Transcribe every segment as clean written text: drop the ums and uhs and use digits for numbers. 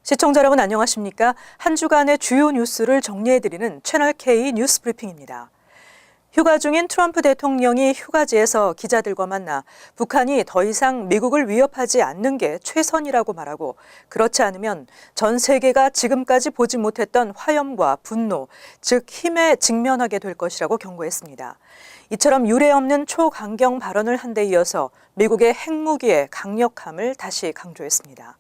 시청자 여러분 안녕하십니까? 한 주간의 주요 뉴스를 정리해드리는 채널K 뉴스 브리핑입니다. 휴가 중인 트럼프 대통령이 휴가지에서 기자들과 만나 북한이 더 이상 미국을 위협하지 않는 게 최선이라고 말하고 그렇지 않으면 전 세계가 지금까지 보지 못했던 화염과 분노, 즉 힘에 직면하게 될 것이라고 경고했습니다. 이처럼 유례없는 초강경 발언을 한 데 이어서 미국의 핵무기의 강력함을 다시 강조했습니다.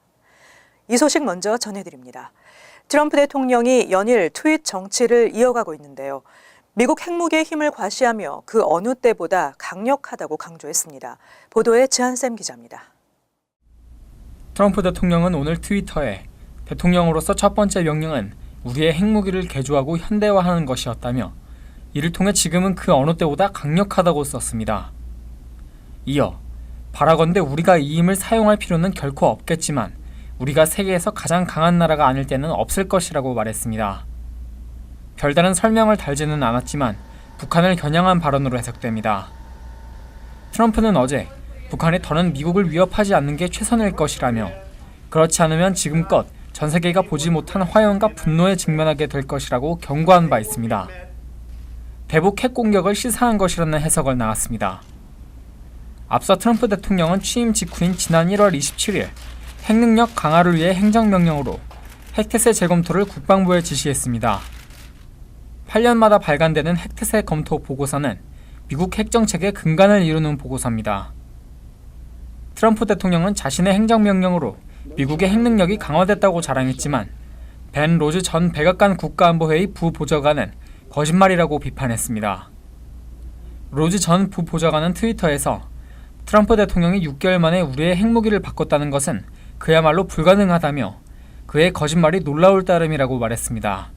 이 소식 먼저 전해드립니다. 트럼프 대통령이 연일 트윗 정치를 이어가고 있는데요. 미국 핵무기의 힘을 과시하며 그 어느 때보다 강력하다고 강조했습니다. 보도에 지한샘 기자입니다. 트럼프 대통령은 오늘 트위터에 대통령으로서 첫 번째 명령은 우리의 핵무기를 개조하고 현대화하는 것이었다며 이를 통해 지금은 그 어느 때보다 강력하다고 썼습니다. 이어 바라건대 우리가 이 힘을 사용할 필요는 결코 없겠지만 우리가 세계에서 가장 강한 나라가 아닐 때는 없을 것이라고 말했습니다. 별다른 설명을 달지는 않았지만 북한을 겨냥한 발언으로 해석됩니다. 트럼프는 어제 북한이 더는 미국을 위협하지 않는 게 최선일 것이라며 그렇지 않으면 지금껏 전 세계가 보지 못한 화염과 분노에 직면하게 될 것이라고 경고한 바 있습니다. 대북 핵 공격을 시사한 것이라는 해석을 나왔습니다. 앞서 트럼프 대통령은 취임 직후인 지난 1월 27일 핵능력 강화를 위해 행정명령으로 핵태세 재검토를 국방부에 지시했습니다. 8년마다 발간되는 핵태세 검토 보고서는 미국 핵정책의 근간을 이루는 보고서입니다. 트럼프 대통령은 자신의 행정명령으로 미국의 핵능력이 강화됐다고 자랑했지만 벤 로즈 전 백악관 국가안보회의 부보좌관은 거짓말이라고 비판했습니다. 로즈 전 부보좌관은 트위터에서 트럼프 대통령이 6개월 만에 우리의 핵무기를 바꿨다는 것은 그야말로 불가능하다며 그의 거짓말이 놀라울 따름이라고 말했습니다.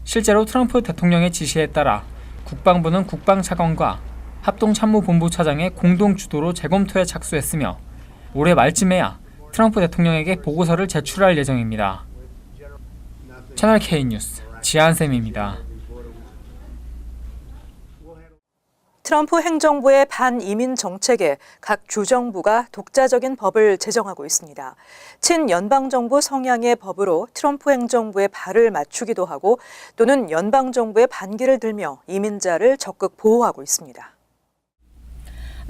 실제로 트럼프 대통령의 지시에 따라 국방부는 국방차관과 합동참모본부 차장의 공동 주도로 재검토에 착수했으며 올해 말쯤에야 트럼프 대통령에게 보고서를 제출할 예정입니다. 채널 K뉴스 지한샘입니다. 트럼프 행정부의 반이민 정책에 각 주정부가 독자적인 법을 제정하고 있습니다. 친연방정부 성향의 법으로 트럼프 행정부의 발을 맞추기도 하고 또는 연방정부의 반기를 들며 이민자를 적극 보호하고 있습니다.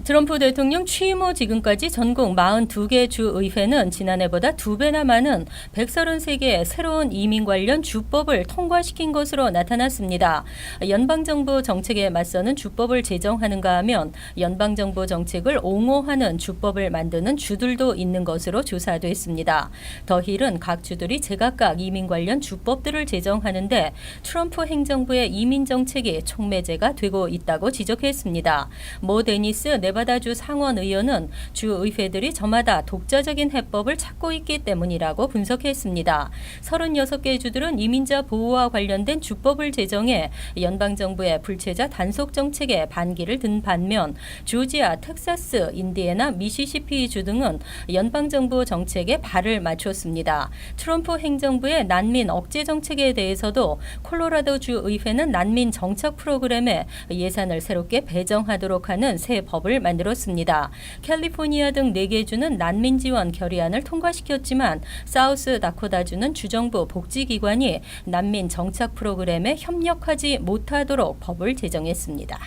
트럼프 대통령 취임 후 지금까지 전국 42개 주의회는 지난해보다 2배나 많은 133개의 새로운 이민 관련 주법을 통과시킨 것으로 나타났습니다. 연방정부 정책에 맞서는 주법을 제정하는가 하면 연방정부 정책을 옹호하는 주법을 만드는 주들도 있는 것으로 조사됐습니다. 더 힐은 각 주들이 제각각 이민 관련 주법들을 제정하는데 트럼프 행정부의 이민 정책이 촉매제가 되고 있다고 지적했습니다. 모 데니스 네바다주 상원 의원은 주 의회들이 저마다 독자적인 해법을 찾고 있기 때문이라고 분석했습니다. 36개 주들은 이민자 보호와 관련된 주법을 제정해 연방정부의 불체자 단속 정책에 반기를 든 반면 조지아, 텍사스, 인디애나, 미시시피 주 등은 연방정부 정책에 발을 맞췄습니다. 트럼프 행정부의 난민 억제 정책에 대해서도 콜로라도 주 의회는 난민 정착 프로그램에 예산을 새롭게 배정하도록 하는 새 법을 만들었습니다. 캘리포니아 등 4개 주는 난민 지원 결의안을 통과시켰지만 사우스 다코타주는 주정부 복지기관이 난민 정착 프로그램에 협력하지 못하도록 법을 제정했습니다.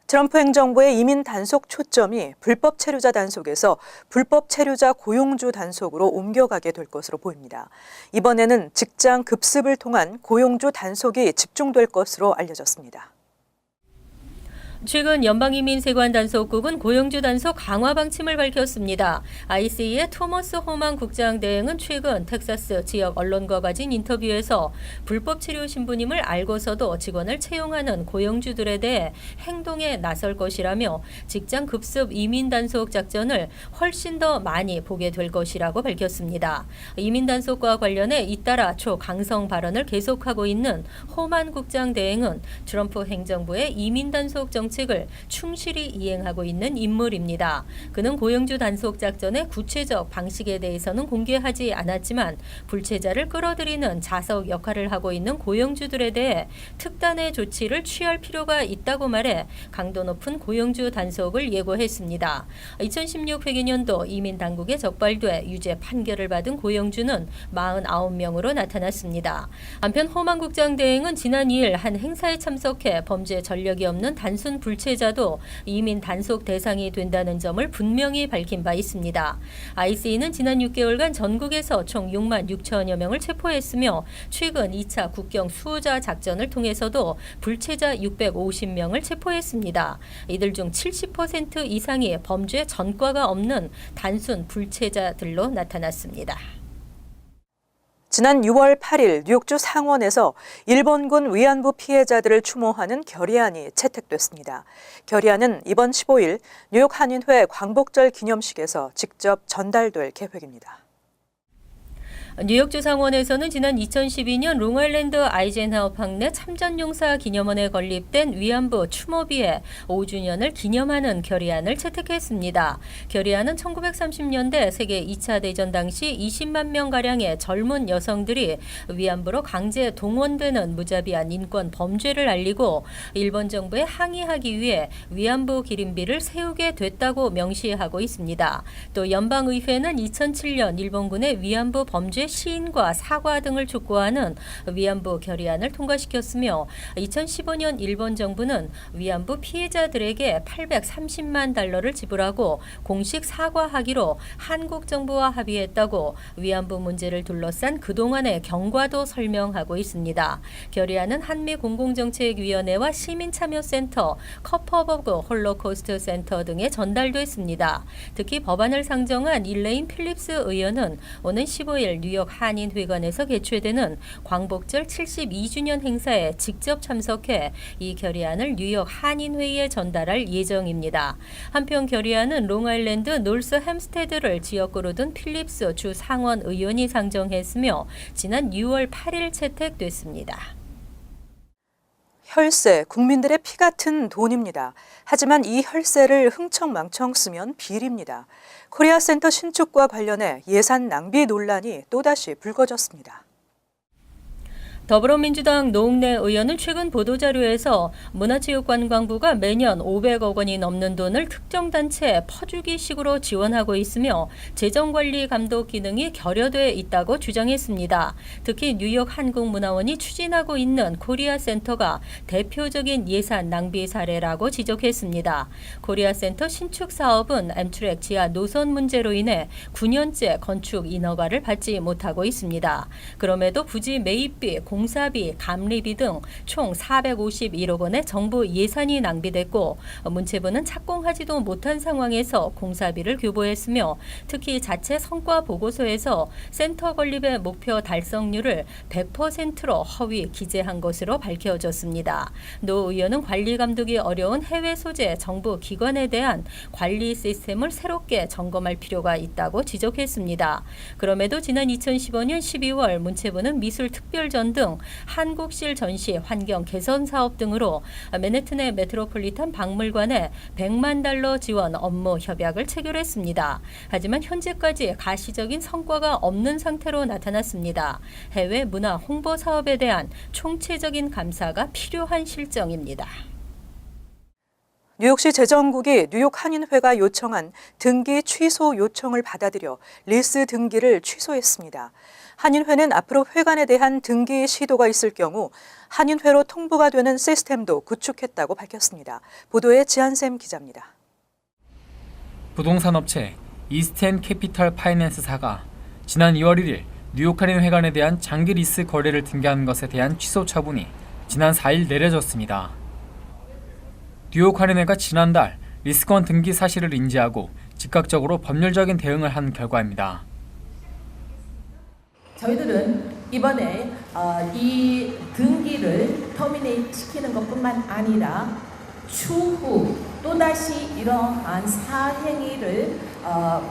트럼프 행정부의 이민 단속 초점이 불법 체류자 단속에서 불법 체류자 고용주 단속으로 옮겨가게 될 것으로 보입니다. 이번에는 직장 급습을 통한 고용주 단속이 집중될 것으로 알려졌습니다. 최근 연방이민세관단속국은 고용주 단속 강화 방침을 밝혔습니다. IC의 토머스 호만 국장 대행은 최근 텍사스 지역 언론과 가진 인터뷰에서 불법 체류 신분임을 알고서도 직원을 채용하는 고용주들에 대해 행동에 나설 것이라며 직장 급습 이민 단속 작전을 훨씬 더 많이 보게 될 것이라고 밝혔습니다. 이민 단속과 관련해 잇따라 초강성 발언을 계속하고 있는 호만 국장 대행은 트럼프 행정부의 이민 단속 정책 정책을 충실히 이행하고 있는 인물입니다. 그는 고용주 단속 작전의 구체적 방식에 대해서는 공개하지 않았지만 불체자를 끌어들이는 자석 역할을 하고 있는 고용주들에 대해 특단의 조치를 취할 필요가 있다고 말해 강도 높은 고용주 단속을 예고했습니다. 2016 회계년도 이민 당국에 적발돼 유죄 판결을 받은 고용주는 49명으로 나타났습니다. 한편 허만국장 대행은 지난 2일 한 행사에 참석해 범죄 전력이 없는 단순 불체자도 이민 단속 대상이 된다는 점을 분명히 밝힌 바 있습니다. ICE는 지난 6개월간 전국에서 총 6만 6천여 명을 체포했으며 최근 2차 국경 수호자 작전을 통해서도 불체자 650명을 체포했습니다. 이들 중 70% 이상이 범죄 전과가 없는 단순 불체자들로 나타났습니다. 지난 6월 8일 뉴욕주 상원에서 일본군 위안부 피해자들을 추모하는 결의안이 채택됐습니다. 결의안은 이번 15일 뉴욕 한인회 광복절 기념식에서 직접 전달될 계획입니다. 뉴욕주 상원에서는 지난 2012년 롱아일랜드 아이젠하워 팍 내 참전용사 기념원에 건립된 위안부 추모비의 5주년을 기념하는 결의안을 채택했습니다. 결의안은 1930년대 세계 2차 대전 당시 20만 명가량의 젊은 여성들이 위안부로 강제 동원되는 무자비한 인권 범죄를 알리고 일본 정부에 항의하기 위해 위안부 기림비를 세우게 됐다고 명시하고 있습니다. 또 연방의회는 2007년 일본군의 위안부 범죄 시인과 사과 등을 촉구하는 위안부 결의안을 통과시켰으며 2015년 일본 정부는 위안부 피해자들에게 830만 달러를 지불하고 공식 사과하기로 한국 정부와 합의했다고 위안부 문제를 둘러싼 그동안의 경과도 설명하고 있습니다. 결의안은 한미공공정책위원회와 시민참여센터, 커퍼버그 홀로코스트 센터 등에 전달됐습니다. 특히 법안을 상정한 일레인 필립스 의원은 오는 15일 뉴욕 한인회관에서 개최되는 광복절 72주년 행사에 직접 참석해 이 결의안을 뉴욕 한인회의에 전달할 예정입니다. 한편 결의안은 롱아일랜드 놀스 햄스테드를 지역구로 둔 필립스 주 상원 의원이 상정했으며 지난 6월 8일 채택됐습니다. 혈세, 국민들의 피 같은 돈입니다. 하지만 이 혈세를 흥청망청 쓰면 비리입니다. 코리아 센터 신축과 관련해 예산 낭비 논란이 또다시 불거졌습니다. 더불어민주당 노웅래 의원은 최근 보도자료에서 문화체육관광부가 매년 500억 원이 넘는 돈을 특정 단체에 퍼주기식으로 지원하고 있으며 재정관리 감독 기능이 결여돼 있다고 주장했습니다. 특히 뉴욕 한국문화원이 추진하고 있는 코리아 센터가 대표적인 예산 낭비 사례라고 지적했습니다. 코리아 센터 신축 사업은 엠트랙 지하 노선 문제로 인해 9년째 건축 인허가를 받지 못하고 있습니다. 그럼에도 부지 매입비, 공사비, 감리비 등 총 451억 원의 정부 예산이 낭비됐고 문체부는 착공하지도 못한 상황에서 공사비를 교부했으며 특히 자체 성과 보고서에서 센터 건립의 목표 달성률을 100%로 허위 기재한 것으로 밝혀졌습니다. 노 의원은 관리 감독이 어려운 해외 소재 정부 기관에 대한 관리 시스템을 새롭게 점검할 필요가 있다고 지적했습니다. 그럼에도 지난 2015년 12월 문체부는 미술특별전 등 한국실 전시 환경 개선 사업 등으로 맨해튼의 메트로폴리탄 박물관에 100만 달러 지원 업무 협약을 체결했습니다. 하지만 현재까지 가시적인 성과가 없는 상태로 나타났습니다. 해외 문화 홍보 사업에 대한 총체적인 감사가 필요한 실정입니다. 뉴욕시 재정국이 뉴욕 한인회가 요청한 등기 취소 요청을 받아들여 리스 등기를 취소했습니다. 한인회는 앞으로 회관에 대한 등기 시도가 있을 경우 한인회로 통보가 되는 시스템도 구축했다고 밝혔습니다. 보도에 지한샘 기자입니다. 부동산 업체 이스트앤 캐피털 파이낸스사가 지난 2월 1일 뉴욕 한인회관에 대한 장기 리스 거래를 등기한 것에 대한 취소 처분이 지난 4일 내려졌습니다. 뉴욕 한인회가 지난달 리스권 등기 사실을 인지하고 즉각적으로 법률적인 대응을 한 결과입니다. 저희들은 이번에 이 등기를 터미네이트 시키는 것뿐만 아니라 추후 또다시 이러한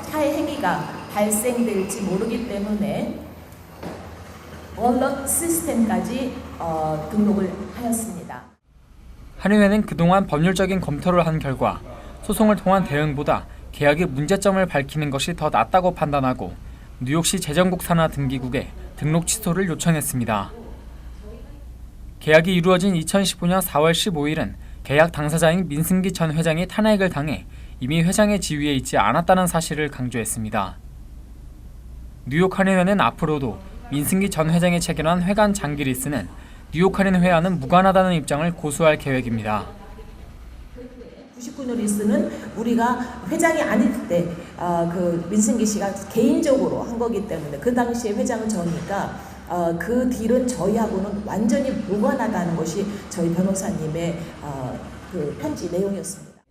사행위가 발생될지 모르기 때문에 얼럿 시스템까지 등록을 하였습니다. 한의회는 그동안 법률적인 검토를 한 결과 소송을 통한 대응보다 계약의 문제점을 밝히는 것이 더 낫다고 판단하고 뉴욕시 재정국 산하 등기국에 등록 취소를 요청했습니다. 계약이 이루어진 2015년 4월 15일은 계약 당사자인 민승기 전 회장이 탄핵을 당해 이미 회장의 지위에 있지 않았다는 사실을 강조했습니다. 뉴욕 한의회는 앞으로도 민승기 전 회장이 체결한 회관 장기 리스는 뉴욕 한의회와는 무관하다는 입장을 고수할 계획입니다. 99년 리스는 우리가 회장이 아닐 때 그 민승기 씨가 개인적으로 한 거기 때문에 그 당시에 회장은 저니까 그 딜은 저희하고는 완전히 무관하다는 것이 저희 변호사님의 그 편지 내용이었습니다.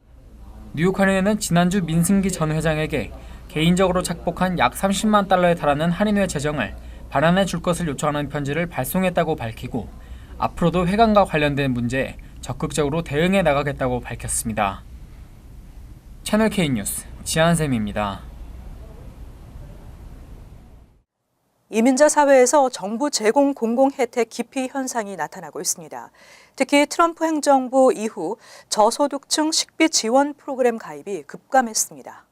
뉴욕 한의회는 지난주 민승기 전 회장에게 개인적으로 착복한 약 30만 달러에 달하는 한의회 재정을 반환해 줄 것을 요청하는 편지를 발송했다고 밝히고 앞으로도 회관과 관련된 문제에 적극적으로 대응해 나가겠다고 밝혔습니다. 채널 K 뉴스 지한샘입니다. 이민자 사회에서 정부 제공 공공 혜택 기피 현상이 나타나고 있습니다. 특히 트럼프 행정부 이후 저소득층 식비 지원 프로그램 가입이 급감했습니다.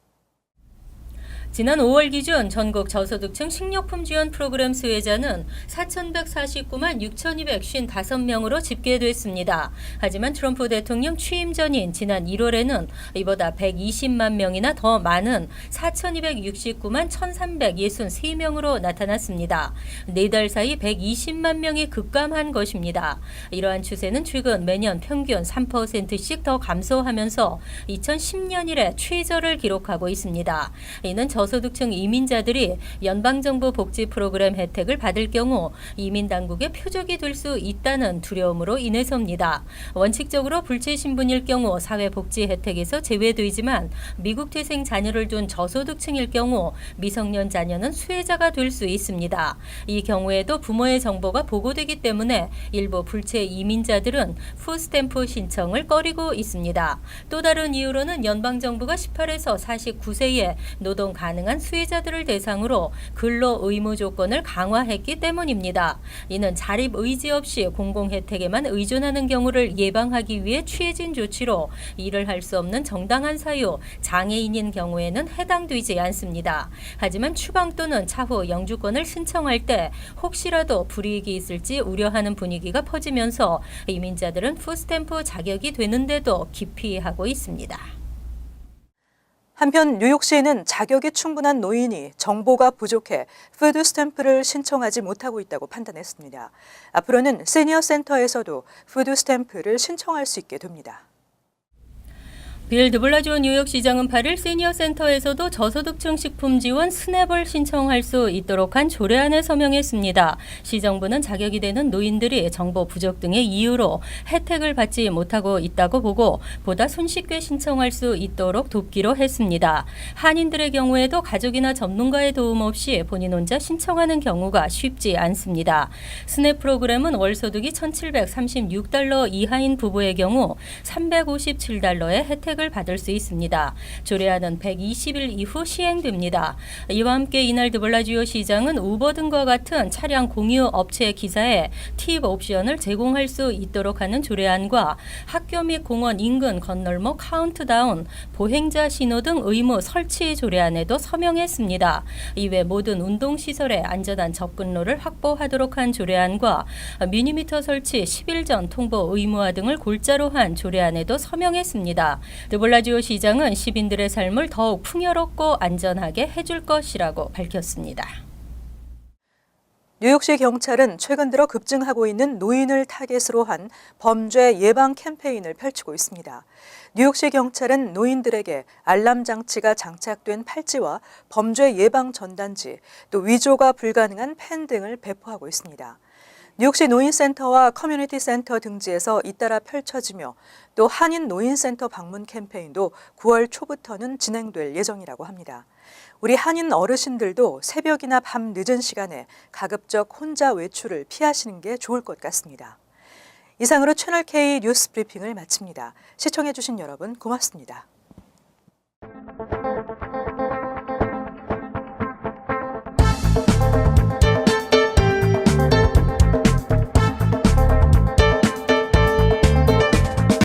지난 5월 기준 전국 저소득층 식료품 지원 프로그램 수혜자는 4,149만 6,255명으로 집계됐습니다. 하지만 트럼프 대통령 취임 전인 지난 1월에는 이보다 120만 명이나 더 많은 4,269만 1,363명으로 나타났습니다. 4달 사이 120만 명이 급감한 것입니다. 이러한 추세는 최근 매년 평균 3%씩 더 감소하면서 2010년 이래 최저를 기록하고 있습니다. 이는 저소득층 이민자들이 연방정부 복지 프로그램 혜택을 받을 경우 이민당국의 표적이 될 수 있다는 두려움으로 인해서입니다. 원칙적으로 불체 신분일 경우 사회복지 혜택에서 제외되지만 미국 태생 자녀를 둔 저소득층일 경우 미성년 자녀는 수혜자가 될 수 있습니다. 이 경우에도 부모의 정보가 보고되기 때문에 일부 불체 이민자들은 푸스탬프 신청을 꺼리고 있습니다. 또 다른 이유로는 연방정부가 18에서 49세에 노동 가능한 수혜자들을 대상으로 근로 의무 조건을 강화했기 때문입니다. 이는 자립 의지 없이 공공 혜택에만 의존하는 경우를 예방하기 위해 취해진 조치로 일을 할 수 없는 정당한 사유, 장애인인 경우에는 해당되지 않습니다. 하지만 추방 또는 차후 영주권을 신청할 때 혹시라도 불이익이 있을지 우려하는 분위기가 퍼지면서 이민자들은 푸스탬프 자격이 되는데도 기피하고 있습니다. 한편 뉴욕시에는 자격이 충분한 노인이 정보가 부족해 푸드 스탬프를 신청하지 못하고 있다고 판단했습니다. 앞으로는 시니어 센터에서도 푸드 스탬프를 신청할 수 있게 됩니다. 빌 드블라지오 뉴욕시장은 8일 시니어 센터에서도 저소득층 식품 지원 스냅을 신청할 수 있도록 한 조례안에 서명했습니다. 시정부는 자격이 되는 노인들이 정보 부족 등의 이유로 혜택을 받지 못하고 있다고 보고 보다 손쉽게 신청할 수 있도록 돕기로 했습니다. 한인들의 경우에도 가족이나 전문가의 도움 없이 본인 혼자 신청하는 경우가 쉽지 않습니다. 스냅 프로그램은 월소득이 1,736달러 이하인 부부의 경우 357달러의 혜택을 받을 수 있습니다. 조례안은 120일 이후 시행됩니다. 이와 함께 이날 드블라지오 시장은 우버 등과 같은 차량 공유 업체 기사에 팁 옵션을 제공할 수 있도록 하는 조례안과 학교 및 공원 인근 건널목 카운트다운, 보행자 신호등 의무 설치 조례안에도 서명했습니다. 이외 모든 운동시설에 안전한 접근로를 확보하도록 한 조례안과 미니미터 설치 10일 전 통보 의무화 등을 골자로 한 조례안에도 서명했습니다. 드블라지오 시장은 시민들의 삶을 더욱 풍요롭고 안전하게 해줄 것이라고 밝혔습니다. 뉴욕시 경찰은 최근 들어 급증하고 있는 노인을 타겟으로 한 범죄 예방 캠페인을 펼치고 있습니다. 뉴욕시 경찰은 노인들에게 알람 장치가 장착된 팔찌와 범죄 예방 전단지, 또 위조가 불가능한 펜 등을 배포하고 있습니다. 뉴욕시 노인센터와 커뮤니티 센터 등지에서 잇따라 펼쳐지며 또 한인 노인센터 방문 캠페인도 9월 초부터는 진행될 예정이라고 합니다. 우리 한인 어르신들도 새벽이나 밤 늦은 시간에 가급적 혼자 외출을 피하시는 게 좋을 것 같습니다. 이상으로 채널K 뉴스 브리핑을 마칩니다. 시청해주신 여러분 고맙습니다.